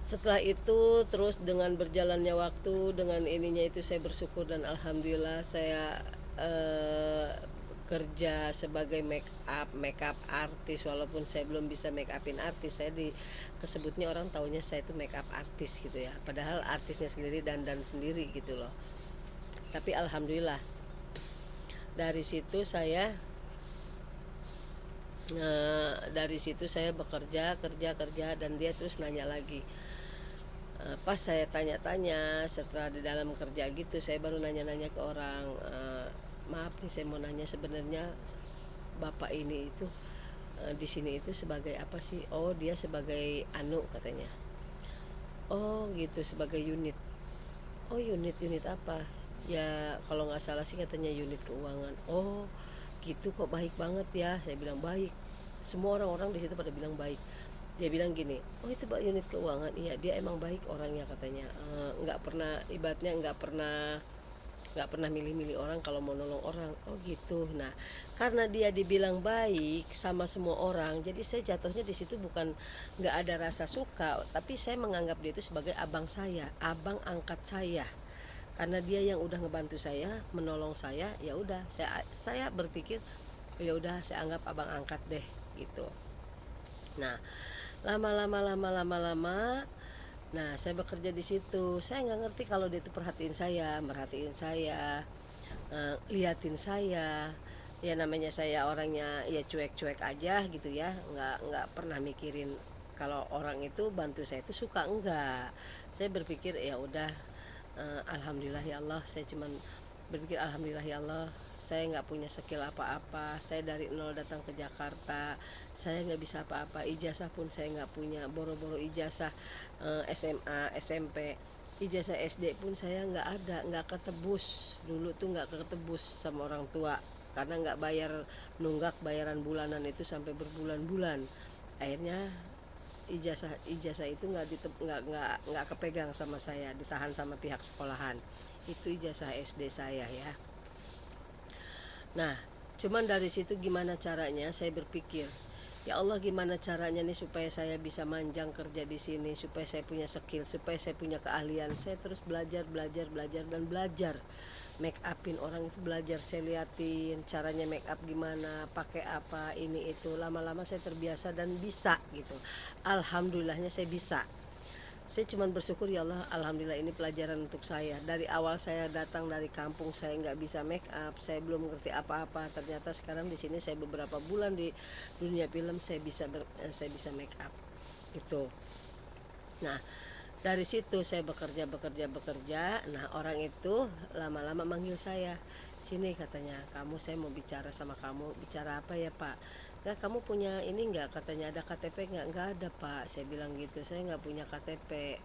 Setelah itu terus dengan berjalannya waktu, dengan ininya itu saya bersyukur dan alhamdulillah saya eh, kerja sebagai make up artis, walaupun saya belum bisa make upin artis. Saya di kesebutnya orang taunya saya itu make up artis gitu ya, padahal artisnya sendiri dan sendiri gitu loh. Tapi alhamdulillah dari situ saya bekerja kerja kerja, dan dia terus nanya lagi. Pas saya tanya-tanya setelah di dalam kerja gitu, saya baru nanya-nanya ke orang, maaf nih saya mau nanya, sebenarnya bapak ini itu di sini itu sebagai apa sih? Oh, dia sebagai anu katanya. Oh gitu, sebagai unit. Oh, unit apa? Ya kalau nggak salah sih katanya unit keuangan. Oh gitu, kok baik banget ya, saya bilang baik. Semua orang-orang di situ pada bilang baik. Dia bilang gini, oh itu pak unit keuangan, iya dia emang baik orangnya katanya. Nggak pernah, ibaratnya nggak pernah milih-milih orang kalau mau nolong orang. Oh gitu. Nah, karena dia dibilang baik sama semua orang, jadi saya jatuhnya di situ bukan nggak ada rasa suka, tapi saya menganggap dia itu sebagai abang saya, abang angkat saya. Karena dia yang udah ngebantu saya, menolong saya, ya udah saya berpikir ya udah saya anggap abang angkat deh gitu. Nah, lama-lama, nah saya bekerja di situ, saya nggak ngerti kalau dia itu merhatiin saya, liatin saya. Ya namanya saya orangnya ya cuek-cuek aja gitu ya, nggak pernah mikirin kalau orang itu bantu saya itu suka enggak. Saya berpikir ya udah, alhamdulillah ya Allah, saya cuman berpikir alhamdulillah ya Allah, saya nggak punya skill apa-apa, saya dari nol datang ke Jakarta, saya nggak bisa apa-apa, ijazah pun saya nggak punya, boro-boro ijazah SMA SMP, ijazah SD pun saya nggak ada, nggak ketebus dulu tuh, nggak ketebus sama orang tua karena nggak bayar, nunggak bayaran bulanan itu sampai berbulan-bulan. Akhirnya ijazah itu nggak kepegang sama saya, ditahan sama pihak sekolahan. Itu ijazah SD saya ya. Nah, cuman dari situ gimana caranya saya berpikir, ya Allah gimana caranya nih supaya saya bisa manjang kerja di sini, supaya saya punya skill, supaya saya punya keahlian. Saya terus belajar, belajar, belajar dan belajar. Make upin orang itu belajar, saya liatin caranya make up gimana, pakai apa, ini itu. Lama-lama saya terbiasa dan bisa gitu. Alhamdulillahnya saya bisa. Saya cuma bersyukur ya Allah, alhamdulillah ini pelajaran untuk saya. Dari awal saya datang dari kampung, saya nggak bisa make up, saya belum ngerti apa-apa. Ternyata sekarang di sini saya beberapa bulan di dunia film, saya bisa make up gitu. Nah, dari situ saya bekerja. Nah, orang itu lama-lama manggil saya. Sini katanya, kamu, saya mau bicara sama kamu. Bicara apa ya Pak? Nggak, kamu punya ini nggak, katanya ada KTP nggak? Nggak ada Pak, saya bilang gitu, saya nggak punya KTP.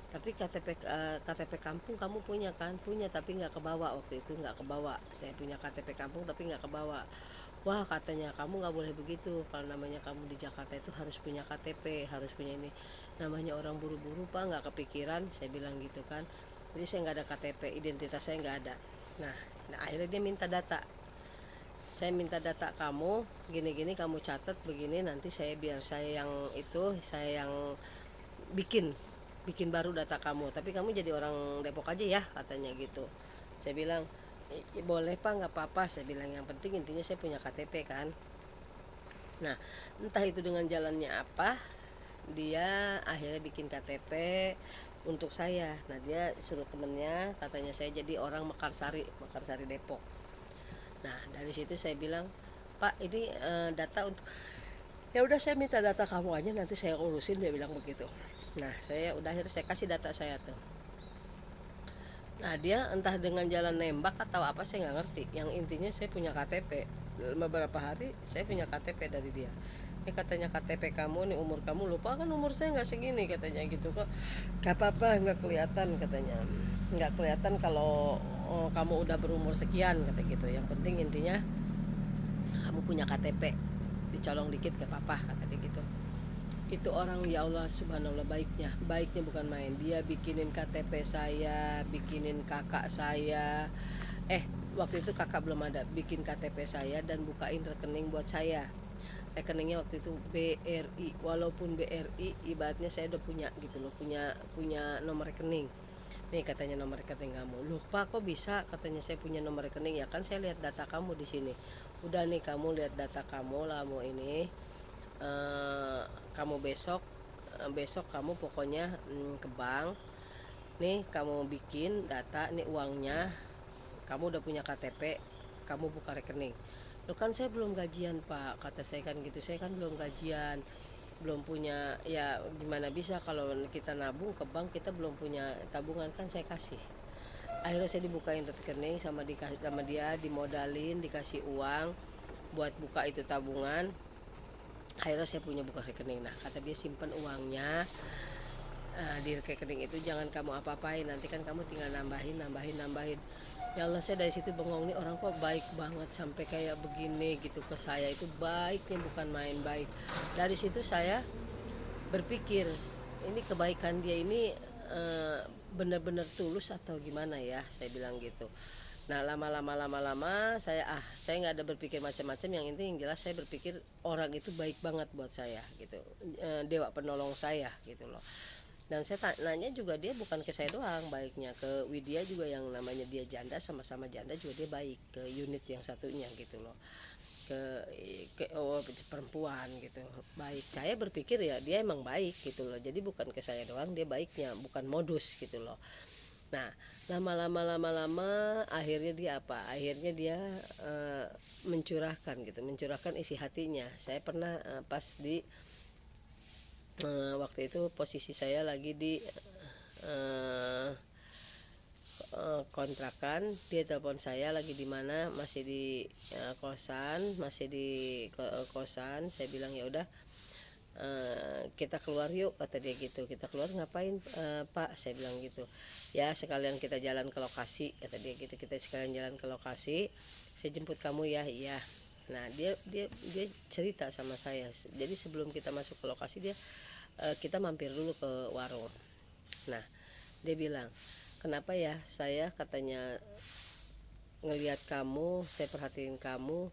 Tapi KTP kampung kamu punya kan? Punya, tapi nggak kebawa waktu itu, nggak kebawa. Saya punya KTP kampung tapi nggak kebawa. Wah katanya, kamu nggak boleh begitu, kalau namanya kamu di Jakarta itu harus punya KTP, harus punya ini. Namanya orang buru-buru Pak, nggak kepikiran, saya bilang gitu kan. Jadi saya nggak ada KTP, identitas saya nggak ada. Nah, akhirnya dia minta data. Saya minta data kamu, gini-gini kamu catat begini, nanti biar saya yang itu, saya yang bikin bikin baru data kamu, tapi kamu jadi orang Depok aja ya katanya gitu. Saya bilang boleh Pak, nggak apa-apa, saya bilang yang penting intinya saya punya KTP kan. Nah, entah itu dengan jalannya apa, dia akhirnya bikin KTP untuk saya. Nah, dia suruh temennya, katanya saya jadi orang Mekarsari Depok. Nah, dari situ saya bilang, Pak ini data untuk, ya udah saya minta data kamu aja nanti saya urusin, dia bilang begitu. Nah, saya udah, akhirnya saya kasih data saya tuh. Nah, dia entah dengan jalan nembak atau apa saya nggak ngerti, yang intinya saya punya KTP. Beberapa hari saya punya KTP dari dia. Ini katanya KTP kamu nih, umur kamu, lupa kan umur saya nggak segini katanya gitu kok. Gak apa-apa, nggak kelihatan katanya, nggak kelihatan kalau kamu udah berumur sekian kata gitu. Yang penting intinya kamu punya KTP, dicolong dikit gak apa-apa kata dia gitu. Itu orang, ya Allah subhanallah, baiknya bukan main. Dia bikinin KTP saya, bikinin kakak saya, waktu itu kakak belum ada, bikin KTP saya dan bukain rekening buat saya. rekeningnya waktu itu BRI, walaupun BRI ibaratnya saya udah punya gitu loh, punya nomor rekening. Nih katanya nomor rekening kamu. Loh Pak, kok bisa? Katanya saya punya nomor rekening. Ya kan saya lihat data kamu di sini. Udah nih, kamu lihat data kamu lah mau ini. Kamu besok kamu pokoknya ke bank. Nih kamu bikin data, nih uangnya. Kamu udah punya KTP, kamu buka rekening. Loh kan saya belum gajian Pak, kata saya kan gitu. Saya kan belum gajian, belum punya, ya gimana bisa kalau kita nabung ke bank, kita belum punya tabungan. Kan saya kasih, akhirnya saya dibukain rekening sama dia, dimodalin, dikasih uang buat buka itu tabungan. Akhirnya saya punya buka rekening. Nah kata dia, simpan uangnya di rekening itu, jangan kamu apa-apain, nanti kan kamu tinggal nambahin. Ya Allah, saya dari situ bengong, nih orang kok baik banget sampai kayak begini gitu ke saya. Itu baiknya bukan main baik. Dari situ saya berpikir, ini kebaikan dia ini benar-benar tulus atau gimana ya, saya bilang gitu. Nah lama-lama saya nggak ada berpikir macam-macam. Yang inti, yang jelas saya berpikir orang itu baik banget buat saya gitu, dewa penolong saya gitu loh. Dan saya nanya juga, dia bukan ke saya doang baiknya, ke Widya juga, yang namanya dia janda, sama-sama janda juga dia baik ke unit yang satunya gitu loh, perempuan gitu baik. Saya berpikir ya dia emang baik gitu loh, jadi bukan ke saya doang dia baiknya, bukan modus gitu loh. Nah lama-lama akhirnya dia apa, akhirnya dia mencurahkan isi hatinya. Saya pernah pas di waktu itu posisi saya lagi di kontrakan, dia telepon saya lagi di mana, masih di kosan. Saya bilang ya udah, kita keluar yuk, kata dia gitu. Kita keluar ngapain Pak, saya bilang gitu. Ya sekalian kita jalan ke lokasi, kata dia gitu. Kita sekalian jalan ke lokasi, saya jemput kamu ya. Iya. Nah dia cerita sama saya. Jadi sebelum kita masuk ke lokasi, kita mampir dulu ke warung. Nah dia bilang, kenapa ya saya, katanya, ngelihat kamu, saya perhatiin kamu.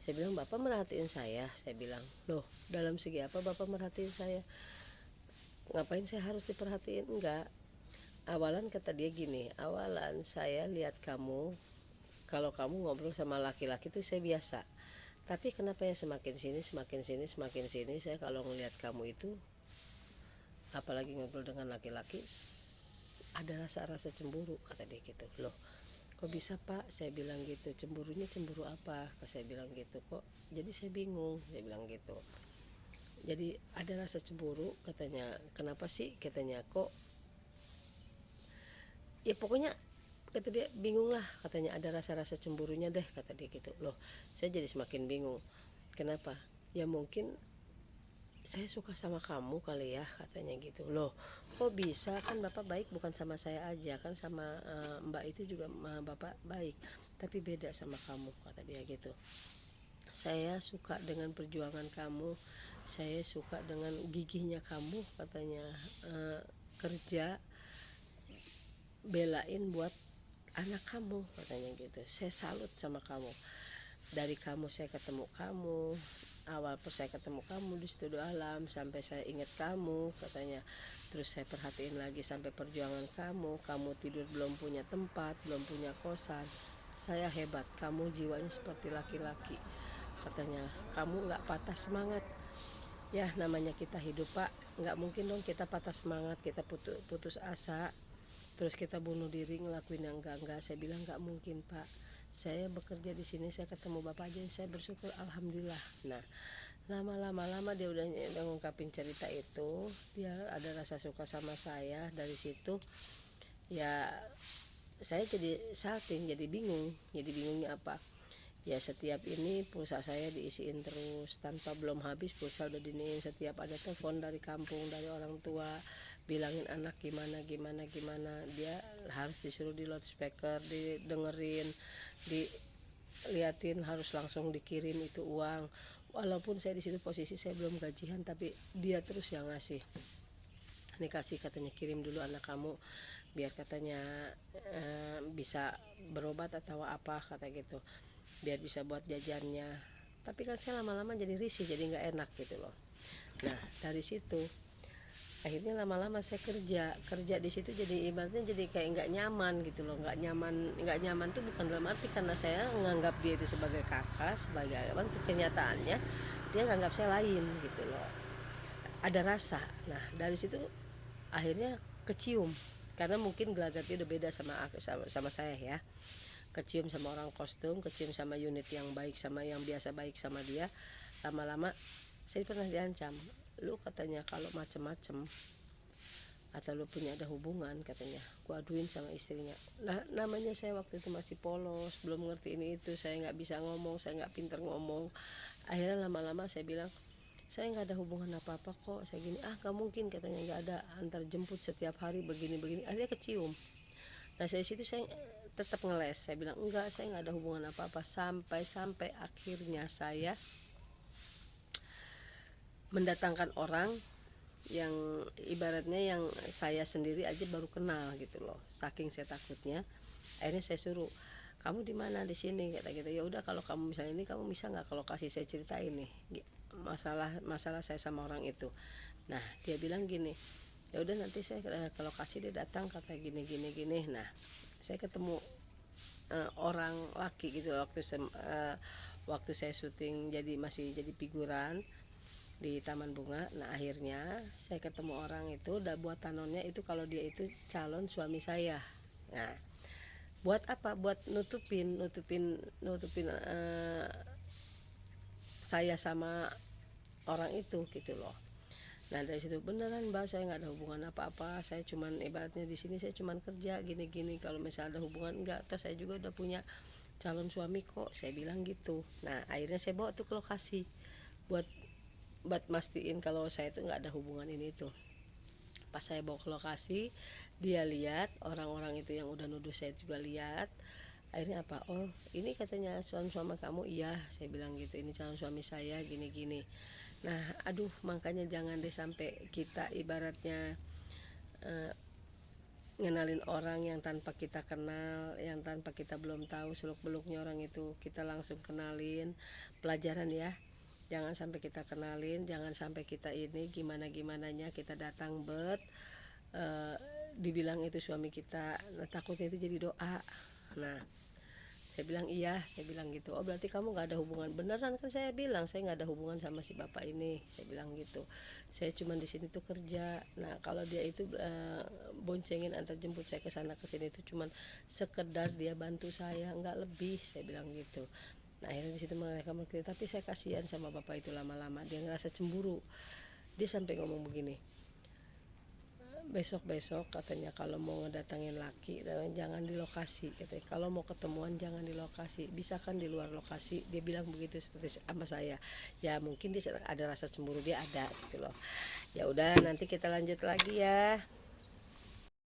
Saya bilang, Bapak merhatiin saya bilang. Loh, dalam segi apa Bapak merhatiin saya? Ngapain saya harus diperhatiin? Enggak. Awalan, kata dia gini, awalan saya lihat kamu, kalau kamu ngobrol sama laki-laki itu saya biasa. Tapi kenapa ya semakin sini saya kalau ngelihat kamu itu, apalagi ngobrol dengan laki-laki, ada rasa-rasa cemburu, kata dia gitu. Loh kok bisa Pak, saya bilang gitu. Cemburunya cemburu apa, saya bilang gitu. Kok jadi saya bingung, saya bilang gitu. Jadi ada rasa cemburu, katanya. Kenapa sih, katanya, kok ya pokoknya, kata dia, bingung lah, katanya, ada rasa-rasa cemburunya deh, kata dia gitu. Loh saya jadi semakin bingung. Kenapa? Ya mungkin saya suka sama kamu kali ya, katanya gitu. Loh kok bisa, kan Bapak baik bukan sama saya aja, kan sama Mbak itu juga Bapak baik, tapi beda sama kamu, kata dia gitu. Saya suka dengan perjuangan kamu, saya suka dengan gigihnya kamu, katanya, kerja belain buat anak kamu, katanya gitu. Saya salut sama kamu. Dari kamu saya ketemu kamu, awal saya ketemu kamu di studio alam, sampai saya ingat kamu, katanya. Terus saya perhatiin lagi sampai perjuangan kamu tidur belum punya tempat, belum punya kosan. Saya hebat, kamu jiwanya seperti laki-laki, katanya. Kamu gak patah semangat. Ya namanya kita hidup Pak, gak mungkin dong kita patah semangat, kita putus asa, terus kita bunuh diri ngelakuin yang enggak. Saya bilang gak mungkin Pak, saya bekerja di sini, saya ketemu Bapak aja saya bersyukur, alhamdulillah. Nah lama dia udah ngungkapin cerita itu, dia ada rasa suka sama saya. Dari situ ya saya jadi salting, jadi bingungnya apa ya, setiap ini pulsa saya diisiin terus, tanpa belum habis pulsa udah diniin. Setiap ada telepon dari kampung, dari orang tua bilangin anak gimana, dia harus disuruh di loudspeaker, didengerin, diliatin, harus langsung dikirim itu uang. Walaupun saya di situ posisi saya belum gajian, tapi dia terus yang ngasih. Ini kasih, katanya, kirim dulu anak kamu biar, katanya, bisa berobat atau apa, kata gitu, biar bisa buat jajannya. Tapi kan saya lama-lama jadi risih, jadi nggak enak gitu loh. Nah dari situ akhirnya lama-lama saya kerja di situ, jadi ibaratnya jadi kayak nggak nyaman gitu loh. Nggak nyaman tuh bukan dalam arti karena saya menganggap dia itu sebagai kakak, sebagai apa, kenyataannya dia nganggap saya lain gitu loh, ada rasa. Nah dari situ akhirnya kecium, karena mungkin gelagat dia udah beda sama saya ya. Kecium sama orang kostum, kecium sama unit yang baik sama yang biasa baik sama dia. Lama-lama saya pernah diancam, lu katanya kalau macem-macem atau lu punya ada hubungan katanya, gua aduin sama istrinya. Nah namanya saya waktu itu masih polos, belum ngerti ini itu, saya nggak bisa ngomong, saya nggak pinter ngomong. Akhirnya lama-lama saya bilang, saya nggak ada hubungan apa-apa kok, saya gini. Ah nggak mungkin katanya, nggak ada, antar jemput setiap hari begini-begini. Akhirnya kecium. Nah dari situ saya tetap ngeles, saya bilang enggak, saya nggak ada hubungan apa-apa, sampai akhirnya saya mendatangkan orang yang ibaratnya yang saya sendiri aja baru kenal gitu loh, saking saya takutnya. Akhirnya saya suruh, kamu di mana, di sini, kata gitu. Ya udah kalau kamu misalnya ini, kamu bisa nggak ke lokasi saya ceritain nih masalah saya sama orang itu. Nah dia bilang gini, ya udah nanti saya ke lokasi, dia datang kata gini gini gini. Nah saya ketemu orang laki gitu waktu saya syuting, jadi masih jadi figuran di Taman Bunga. Nah akhirnya saya ketemu orang itu, udah buat tanonnya itu kalau dia itu calon suami saya. Nah buat apa, buat nutupin saya sama orang itu gitu loh. Nah dari situ, beneran mbak saya nggak ada hubungan apa-apa, saya cuman ibaratnya di sini saya cuman kerja gini-gini, kalau misalnya ada hubungan enggak, toh saya juga udah punya calon suami kok, saya bilang gitu. Nah akhirnya saya bawa tuh ke lokasi buat mastiin kalau saya itu nggak ada hubungan ini tuh. Pas saya bawa ke lokasi, dia lihat, orang-orang itu yang udah nuduh saya juga lihat. Akhirnya apa, oh ini katanya suami kamu. Iya saya bilang gitu, ini calon suami saya gini-gini. Nah aduh, makanya jangan deh sampai kita ibaratnya ngenalin orang yang tanpa kita kenal, yang tanpa kita belum tahu seluk beluknya orang itu, kita langsung kenalin. Pelajaran ya, jangan sampai kita kenalin, jangan sampai kita ini gimana gimananya kita datang dibilang itu suami kita. Nah, takutnya itu jadi doa. Nah saya bilang iya, saya bilang gitu. Oh berarti kamu nggak ada hubungan, beneran kan saya bilang saya nggak ada hubungan sama si bapak ini, saya bilang gitu. Saya cuma di sini tuh kerja. Nah kalau dia itu boncengin antar jemput saya ke sana ke sini itu cuman sekedar dia bantu saya, nggak lebih, saya bilang gitu. Nah akhirnya di situ mereka mengerti, tapi saya kasihan sama bapak itu, lama-lama dia ngerasa cemburu. Dia sampai ngomong begini, besok katanya kalau mau ngedatangin laki jangan di lokasi, katanya kalau mau ketemuan jangan di lokasi, bisa kan di luar lokasi, dia bilang begitu seperti sama saya. Ya mungkin dia ada rasa cemburu, dia ada gitu loh. Ya udah nanti kita lanjut lagi ya.